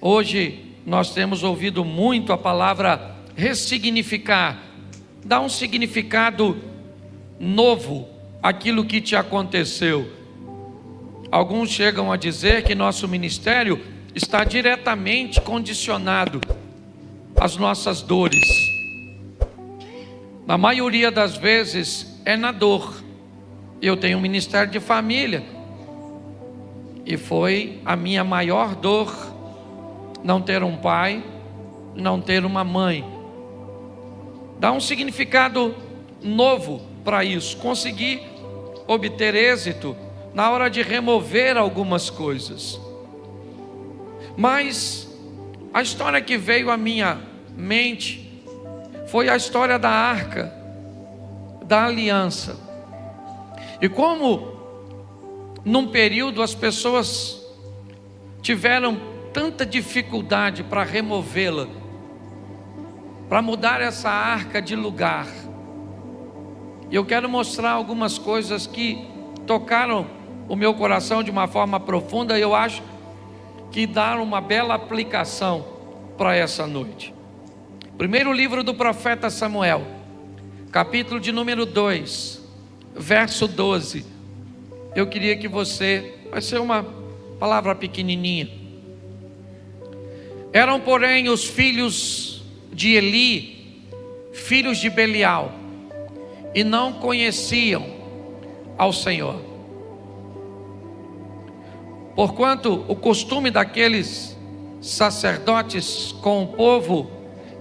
Hoje nós temos ouvido muito a palavra ressignificar, dar um significado novo àquilo que te aconteceu. Alguns chegam a dizer que nosso ministério está diretamente condicionado às nossas dores. Na maioria das vezes é na dor. Eu tenho um ministério de família e foi a minha maior dor não ter um pai, não ter uma mãe. Dá um significado novo para isso. Consegui obter êxito na hora de remover algumas coisas. Mas a história que veio à minha mente foi a história da arca da aliança. E como num período as pessoas tiveram tanta dificuldade para removê-la, para mudar essa arca de lugar. E eu quero mostrar algumas coisas que tocaram o meu coração de uma forma profunda, e eu acho que dá uma bela aplicação para essa noite. Primeiro livro do profeta Samuel, capítulo de número 2, verso 12. Eu queria que você, vai ser uma palavra pequenininha. Eram, porém, os filhos de Eli, filhos de Belial, e não conheciam ao Senhor. Porquanto o costume daqueles sacerdotes com o povo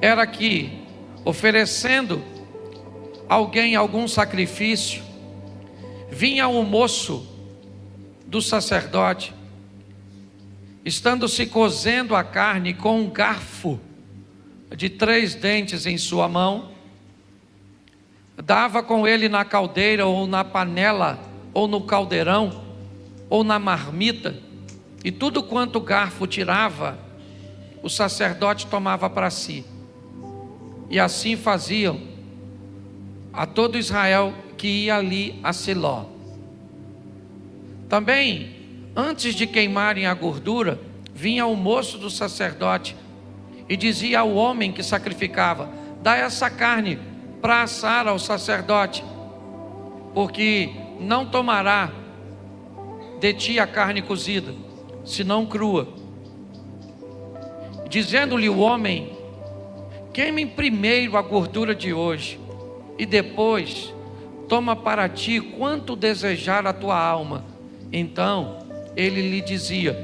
era que, oferecendo alguém algum sacrifício, vinha o moço do sacerdote, estando se cozendo a carne com um garfo de 3 dentes em sua mão, dava com ele na caldeira ou na panela ou no caldeirão ou na marmita, e tudo quanto o garfo tirava, o sacerdote tomava para si. E assim faziam a todo Israel que ia ali a Siló. Também, antes de queimarem a gordura, vinha o moço do sacerdote e dizia ao homem que sacrificava: dá essa carne para assar ao sacerdote, porque não tomará de ti a carne cozida, senão crua. Dizendo-lhe o homem: queime primeiro a gordura de hoje, e depois toma para ti quanto desejar a tua alma. Então ele lhe dizia: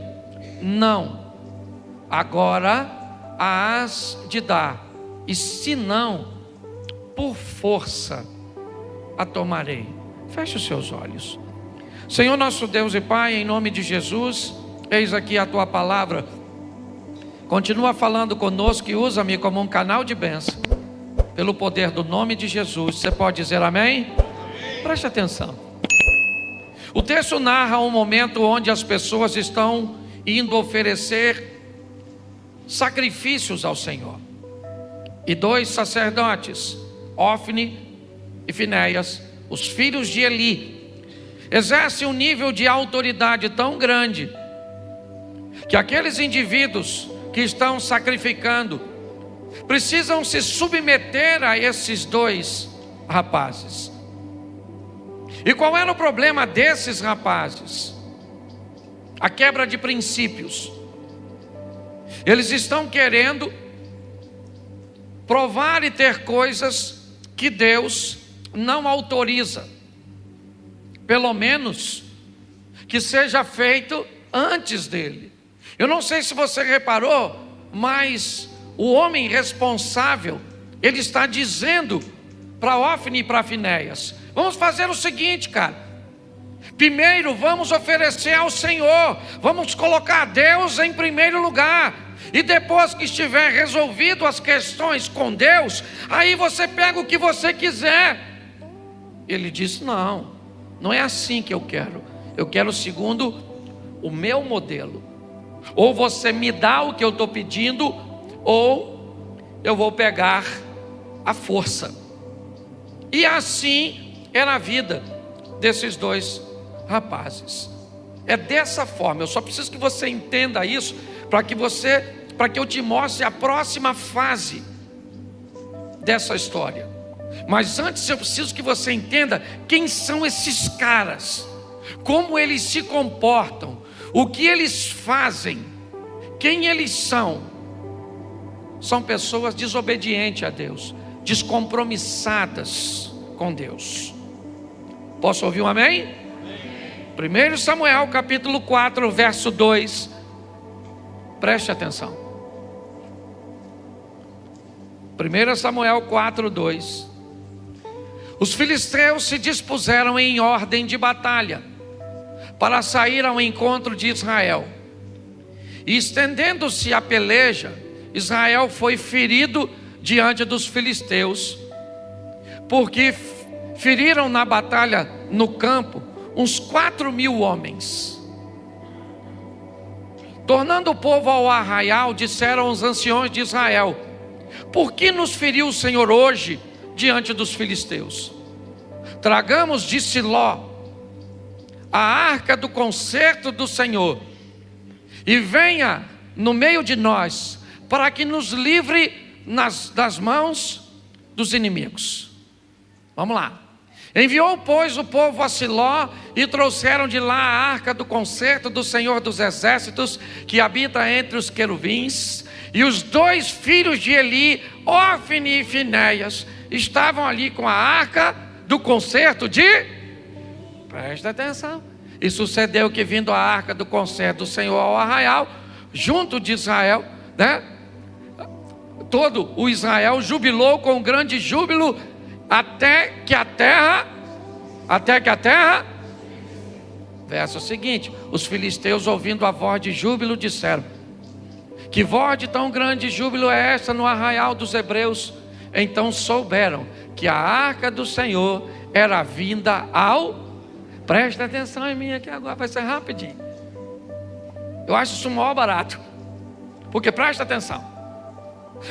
não, agora a hás de dar, e se não, por força a tomarei. Feche os seus olhos. Senhor nosso Deus e Pai, em nome de Jesus, eis aqui a tua palavra. Continua falando conosco e usa-me como um canal de bênção, pelo poder do nome de Jesus. Você pode dizer amém? Amém. Preste atenção. O texto narra um momento onde as pessoas estão indo oferecer sacrifícios ao Senhor. E 2 sacerdotes, Ofni e Finéias, os filhos de Eli, exercem um nível de autoridade tão grande que aqueles indivíduos que estão sacrificando precisam se submeter a esses 2 rapazes. E qual era o problema desses rapazes? A quebra de princípios. Eles estão querendo provar e ter coisas que Deus não autoriza. Pelo menos que seja feito antes dele. Eu não sei se você reparou, mas o homem responsável, ele está dizendo para Ofni e para Finéias: vamos fazer o seguinte, cara. Primeiro vamos oferecer ao Senhor, vamos colocar Deus em primeiro lugar, e depois que estiver resolvido as questões com Deus, aí você pega o que você quiser. Ele disse: não, não é assim que eu quero segundo o meu modelo. Ou você me dá o que eu estou pedindo, ou eu vou pegar a força. E assim era a vida desses 2 rapazes. É dessa forma. Eu só preciso que você entenda isso, para que você para que eu te mostre a próxima fase dessa história. Mas antes eu preciso que você entenda quem são esses caras, como eles se comportam, o que eles fazem, quem eles são. São pessoas desobedientes a Deus, descompromissadas com Deus. Posso ouvir um amém? 1 Samuel capítulo 4, verso 2. Preste atenção. 1 Samuel 4, 2. Os filisteus se dispuseram em ordem de batalha para sair ao encontro de Israel. E estendendo-se a peleja, Israel foi ferido diante dos filisteus, porque feriram na batalha no campo uns 4.000 homens. Tornando o povo ao arraial, disseram os anciões de Israel: por que nos feriu o Senhor hoje diante dos filisteus? Tragamos de Siló a arca do concerto do Senhor, e venha no meio de nós, para que nos livre das mãos dos inimigos. Vamos lá. Enviou, pois, o povo a Siló, e trouxeram de lá a arca do concerto do Senhor dos exércitos, que habita entre os querubins. E os 2 filhos de Eli, Ofni e Finéias, estavam ali com a arca do concerto de... Presta atenção. E sucedeu que, vindo a arca do concerto do Senhor ao arraial, junto de Israel, todo o Israel jubilou com grande júbilo, até que a terra, verso seguinte, os filisteus, ouvindo a voz de júbilo, disseram: que voz de tão grande júbilo é esta no arraial dos hebreus? Então souberam que a arca do Senhor era vinda ao... Presta atenção em mim aqui agora, vai ser rapidinho. Eu acho isso maior barato, porque presta atenção.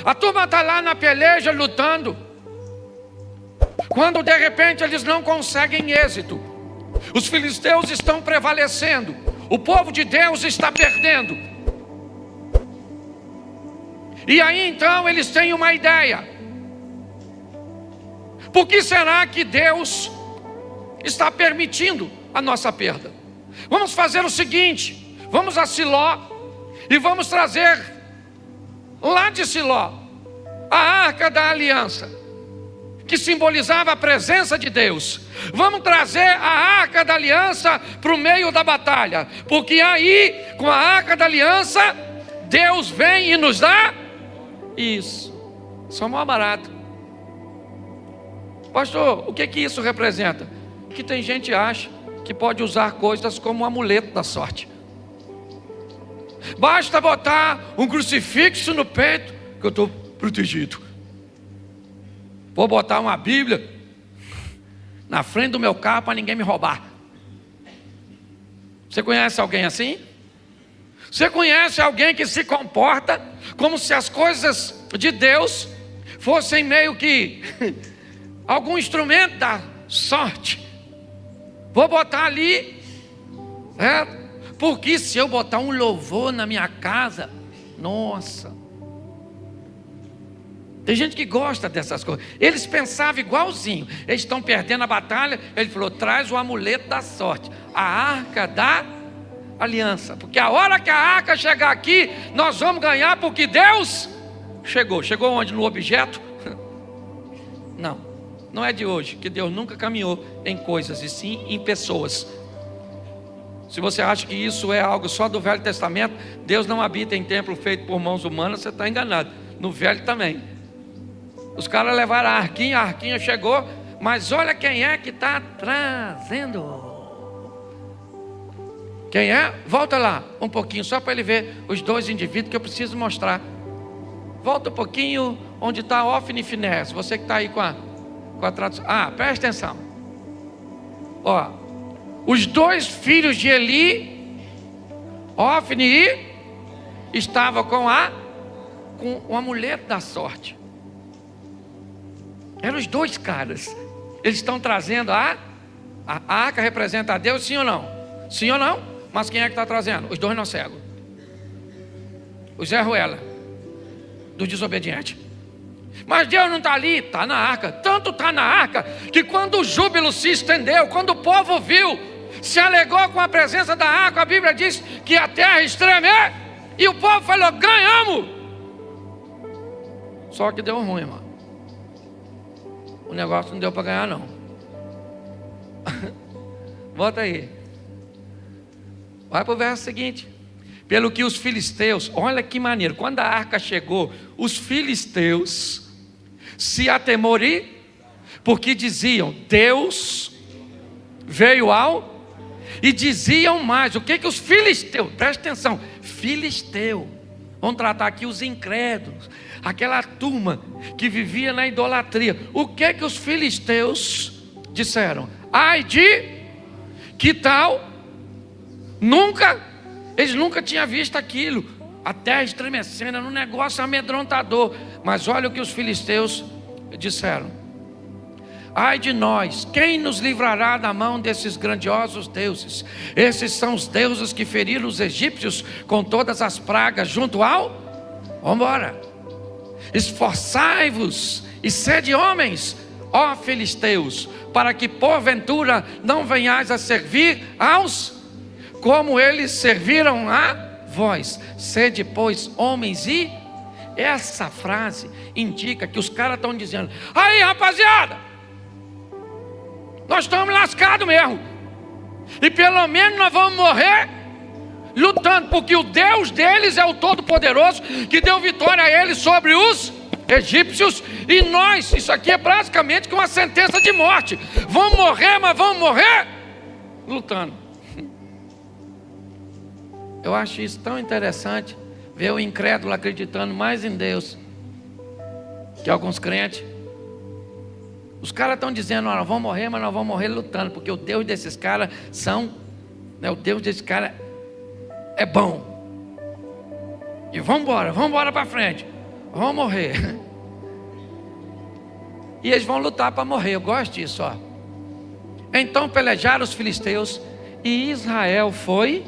A turma está lá na peleja lutando, quando de repente eles não conseguem êxito. Os filisteus estão prevalecendo, o povo de Deus está perdendo. E aí então eles têm uma ideia: por que será que Deus está permitindo a nossa perda? Vamos fazer o seguinte: vamos a Siló e vamos trazer lá de Siló a arca da aliança, que simbolizava a presença de Deus. Vamos trazer a arca da aliança para o meio da batalha, porque aí, com a arca da aliança, Deus vem e nos dá isso. Isso é o maior barato. Pastor, o que isso representa? Que tem gente que acha que pode usar coisas como um amuleto da sorte. Basta botar um crucifixo no peito que eu estou protegido. Vou botar uma Bíblia na frente do meu carro para ninguém me roubar. Você conhece alguém assim? Você conhece alguém que se comporta como se as coisas de Deus fossem meio que algum instrumento da sorte? Vou botar ali, porque se eu botar um louvor na minha casa, nossa. Tem gente que gosta dessas coisas. Eles pensavam igualzinho. Eles estão perdendo a batalha. Ele falou: traz o amuleto da sorte, a arca da aliança, porque a hora que a arca chegar aqui, nós vamos ganhar, porque Deus chegou. Chegou onde? No objeto? Não é de hoje que Deus nunca caminhou em coisas, e sim em pessoas. Se você acha que isso é algo só do Velho Testamento, Deus não habita em templo feito por mãos humanas, você está enganado. No Velho também. Os caras levaram a arquinha chegou, mas olha quem é que está trazendo. Quem é? Volta lá um pouquinho, só para ele ver os 2 indivíduos que eu preciso mostrar. Volta um pouquinho onde está Ofni e Finéias. Você que está aí com a tradução. Presta atenção. Os 2 filhos de Eli, Ofni, estavam com o amuleto da sorte. Eram os 2 caras. Eles estão trazendo a arca, representa a Deus, sim ou não? Sim ou não? Mas quem é que está trazendo? Os 2 não cegos. O Zé Ruela. do desobediente. Mas Deus não está ali, está na arca. Tanto está na arca, que quando o júbilo se estendeu, quando o povo viu, se alegrou com a presença da arca, a Bíblia diz que a terra estremeu, e o povo falou: ganhamos. Só que deu ruim, irmão. O negócio não deu para ganhar, não. Volta aí. Vai para o verso seguinte. Pelo que os filisteus, olha que maneiro, quando a arca chegou, os filisteus se atemoriam, porque diziam: Deus veio ao... E diziam mais, o que os filisteus, presta atenção, filisteu, vamos tratar aqui os incrédulos, aquela turma que vivia na idolatria. O que os filisteus disseram? Ai de, que tal, eles nunca tinham visto aquilo, a terra estremecendo, era um negócio amedrontador. Mas olha o que os filisteus disseram: ai de nós, quem nos livrará da mão desses grandiosos deuses? Esses são os deuses que feriram os egípcios com todas as pragas junto ao... Vamos embora. Esforçai-vos e sede homens, ó filisteus, para que porventura não venhais a servir aos... como eles serviram a vós. Sede, pois, homens. E essa frase indica que os caras estão dizendo: aí, rapaziada, nós estamos lascados mesmo, e pelo menos nós vamos morrer lutando, porque o Deus deles é o Todo-Poderoso, que deu vitória a eles sobre os egípcios, e nós, isso aqui é praticamente uma sentença de morte. Vamos morrer, mas vamos morrer lutando. Eu acho isso tão interessante, ver o incrédulo acreditando mais em Deus que alguns crentes. Os caras estão dizendo: nós vamos morrer, mas nós vamos morrer lutando, porque o Deus desses caras o Deus desses caras é bom. E vamos embora para frente, vamos morrer. E eles vão lutar para morrer. Eu gosto disso, ó. Então pelejaram os filisteus, e Israel foi...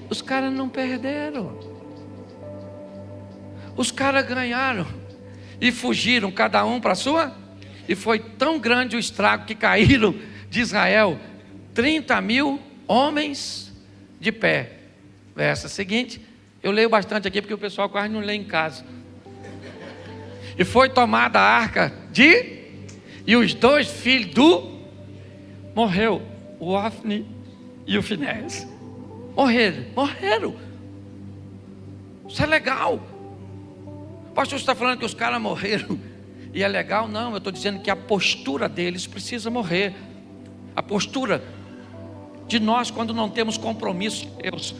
Os caras não perderam, os caras ganharam e fugiram, cada um para a sua. E foi tão grande o estrago que caíram de Israel 30.000 homens de pé. Verso seguinte, eu leio bastante aqui porque o pessoal quase não lê em casa. E foi tomada a arca e os 2 filhos morreu, o Ofni e o Finéias. Morreram. Isso é legal. O pastor está falando que os caras morreram e é legal? Não, eu estou dizendo que a postura deles precisa morrer. A postura de nós, quando não temos compromisso com Deus,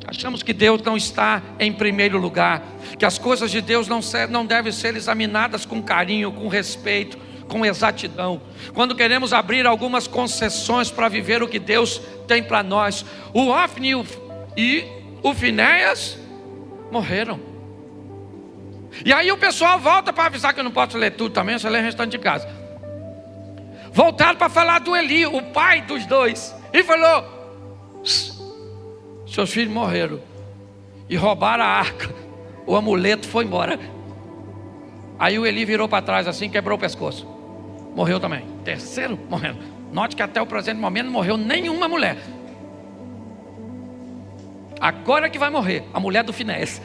achamos que Deus não está em primeiro lugar, que as coisas de Deus não devem ser examinadas com carinho, com respeito, com exatidão. Quando queremos abrir algumas concessões para viver o que Deus tem para nós, o Ofni e o Finéias morreram. E aí o pessoal volta para avisar, que eu não posso ler tudo também, só ler o restante de casa. Voltaram para falar do Eli, o pai dos 2, e falou: seus filhos morreram e roubaram a arca, o amuleto foi embora. Aí o Eli virou para trás assim, quebrou o pescoço, morreu também. Terceiro morrendo. Note que até o presente momento não morreu nenhuma mulher. Agora que vai morrer a mulher do Finéias,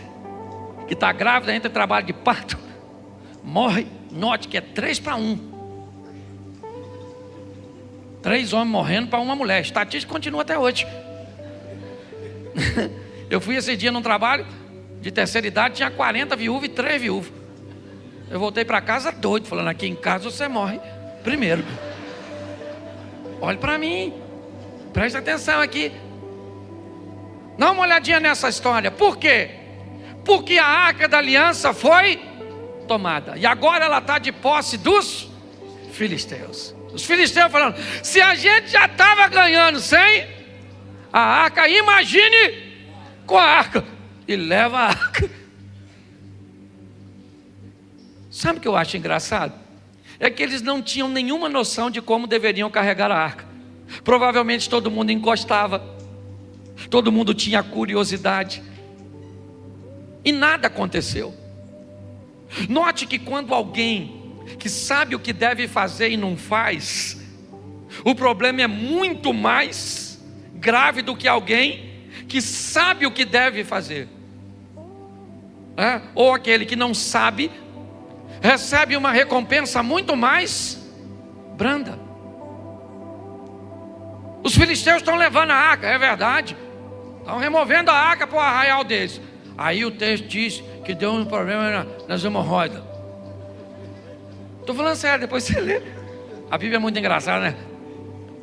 que está grávida, entra em trabalho de parto, morre. Note que é 3-1. 3 homens morrendo para uma mulher. A estatística continua até hoje. Eu fui esse dia num trabalho de terceira idade, tinha 40 viúvas e 3 viúvos. Eu voltei para casa doido, falando: aqui em casa você morre primeiro. Olhe para mim, preste atenção aqui. Dá uma olhadinha nessa história. Por quê? Porque a arca da aliança foi tomada, e agora ela está de posse dos filisteus. Os filisteus falando: se a gente já estava ganhando sem a arca, imagine com a arca. E leva a arca. Sabe o que eu acho engraçado? É que eles não tinham nenhuma noção de como deveriam carregar a arca. Provavelmente todo mundo encostava, todo mundo tinha curiosidade, e nada aconteceu. Note que quando alguém que sabe o que deve fazer e não faz, o problema é muito mais grave do que alguém que sabe o que deve fazer. Ou aquele que não sabe, recebe uma recompensa muito mais branda. Os filisteus estão levando a arca, é verdade, estão removendo a arca para o arraial deles. Aí o texto diz que deu um problema nas hemorroidas. Estou falando sério, depois você lê. A Bíblia é muito engraçada, né?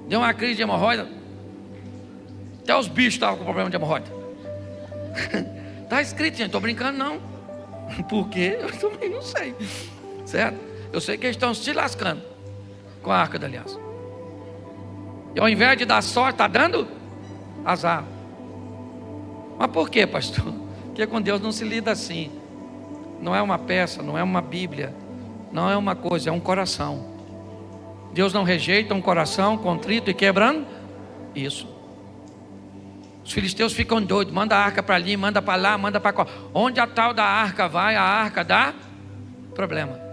Deu uma crise de hemorroida. Até os bichos estavam com problema de hemorroida. Está escrito, gente, estou brincando não. Por quê? Eu também não sei. Certo? Eu sei que eles estão se lascando com a arca da aliança. E ao invés de dar sorte, está dando azar. Mas por quê, pastor? Porque com Deus não se lida assim. Não é uma peça, não é uma Bíblia, não é uma coisa, é um coração. Deus não rejeita um coração contrito e quebrando isso. Os filisteus ficam doidos, manda a arca para ali, manda para lá, manda para cá. Onde a tal da arca vai, a arca dá problema.